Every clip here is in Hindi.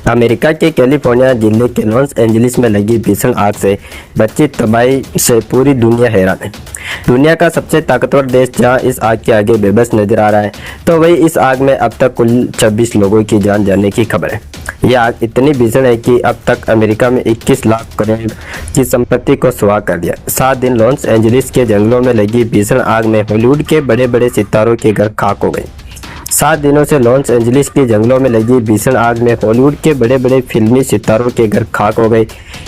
अमेरिका के कैलिफोर्निया जिले के लॉस एंजलिस में लगी भीषण आग से बची तबाही से पूरी दुनिया हैरान है। दुनिया का सबसे ताकतवर देश जहां इस आग के आगे बेबस नजर आ रहा है, तो वही इस आग में अब तक कुल 26 लोगों की जान जाने की खबर है। यह आग इतनी भीषण है कि अब तक अमेरिका में 21 लाख करोड़ की संपत्ति को सुहा कर दिया। 7 दिन लॉस एंजलिस के जंगलों में लगी भीषण आग में हॉलीवुड के बड़े बड़े सितारों के घर खाक हो गए। 7 दिनों से लॉस एंजलिस के जंगलों में लगी भीषण आग में हॉलीवुड के बड़े बड़े फिल्मी सितारों के घर खाक हो गए।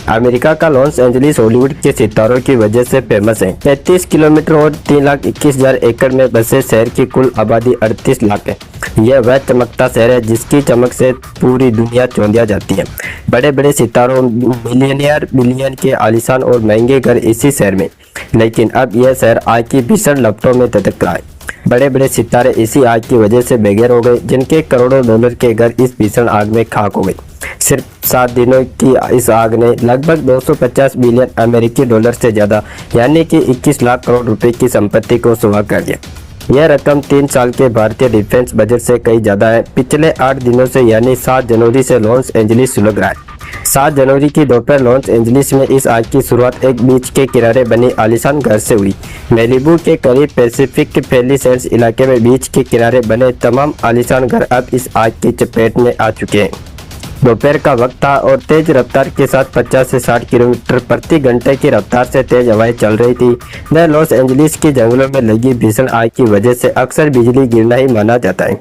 अमेरिका का लॉस एंजलिस हॉलीवुड के सितारों की वजह से फेमस है। 33 किलोमीटर और 3,21,000 एकड़ में बसे शहर की कुल आबादी 38 लाख है। यह वह चमकता शहर है जिसकी चमक से पूरी दुनिया चौंधिया जाती है। बड़े बड़े सितारों, मिलियनियर, बिलियन के आलीशान और महंगे घर इसी शहर में, लेकिन अब यह शहर आग की भीषण लपटों में धधक रहा है। बड़े बड़े सितारे इसी आग की वजह से बेघर हो गए, जिनके करोड़ों डॉलर के घर इस भीषण आग में खाक हो गए। सिर्फ 7 दिनों की इस आग ने लगभग 250 बिलियन अमेरिकी डॉलर से ज़्यादा यानी कि 21 लाख करोड़ रुपए की संपत्ति को सुहा कर दिया। यह रकम 3 साल के भारतीय डिफेंस बजट से कहीं ज़्यादा है। पिछले 8 दिनों से यानी 7 जनवरी से लॉस एंजलिस सुलग रहा है। 7 जनवरी की दोपहर लॉस एंजलिस में इस आग की शुरुआत एक बीच के किनारे बनी आलीशान घर से हुई। मेलिबू के करीब पैसिफिक पैलिसेड्स इलाके में बीच के किनारे बने तमाम आलीशान घर अब इस आग की चपेट में आ चुके हैं। दोपहर का वक्त था और तेज रफ्तार के साथ 50 से 60 किलोमीटर प्रति घंटे की रफ्तार से तेज हवाएं चल रही थी। न लॉस एंजलिस के जंगलों में लगी भीषण आग की वजह से अक्सर बिजली गिरना ही माना जाता है,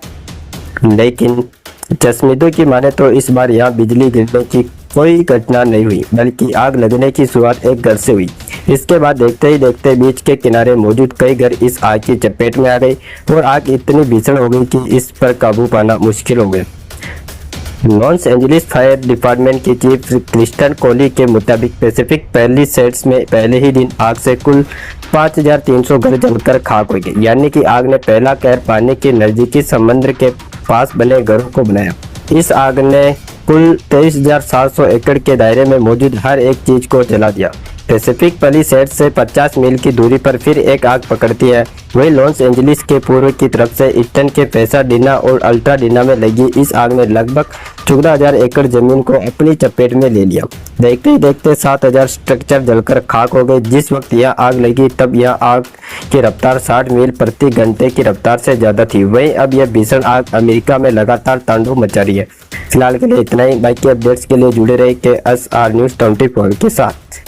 लेकिन चश्मिदों की माने तो इस बार यहाँ बिजली गिरने की कोई घटना नहीं हुई, बल्कि आग लगने की शुरुआत एक घर से हुई। इसके बाद देखते ही देखते बीच के किनारे मौजूद कई घर इस आग की चपेट में आ गए और आग इतनी भीषण हो गई कि इस पर काबू पाना मुश्किल हो गया। लॉस एंजलिस फायर डिपार्टमेंट के चीफ क्रिस्टन कोली के मुताबिक पैसिफिक पैलिसेड्स में पहले ही दिन आग से कुल 5,300 घर जलकर खाक हो गए, यानी कि आग ने पहला कहर पानी के नजदीकी समुद्र के पास बने घरों को बनाया। इस आग ने कुल 23,700 एकड़ के दायरे में मौजूद हर एक चीज को जला दिया। पैसिफिक पैलिसेड्स से 50 मील की दूरी पर फिर एक आग पकड़ती है। वही लॉस एंजलिस के पूर्व की तरफ से ईस्टर्न के पैसाडीना और अल्ट्राडीना में लगी इस आग ने लगभग 14,000 एकड़ जमीन को अपनी चपेट में ले लिया। देखते ही देखते 7,000 स्ट्रक्चर जलकर खाक हो गए। जिस वक्त यह आग लगी तब यह आग की रफ्तार 60 मील प्रति घंटे की रफ्तार से ज़्यादा थी। वहीं अब यह भीषण आग अमेरिका में लगातार तांडव मचा रही है। फिलहाल के लिए इतना ही। बाकी अपडेट्स के लिए जुड़े रहे KSR News 24 के साथ।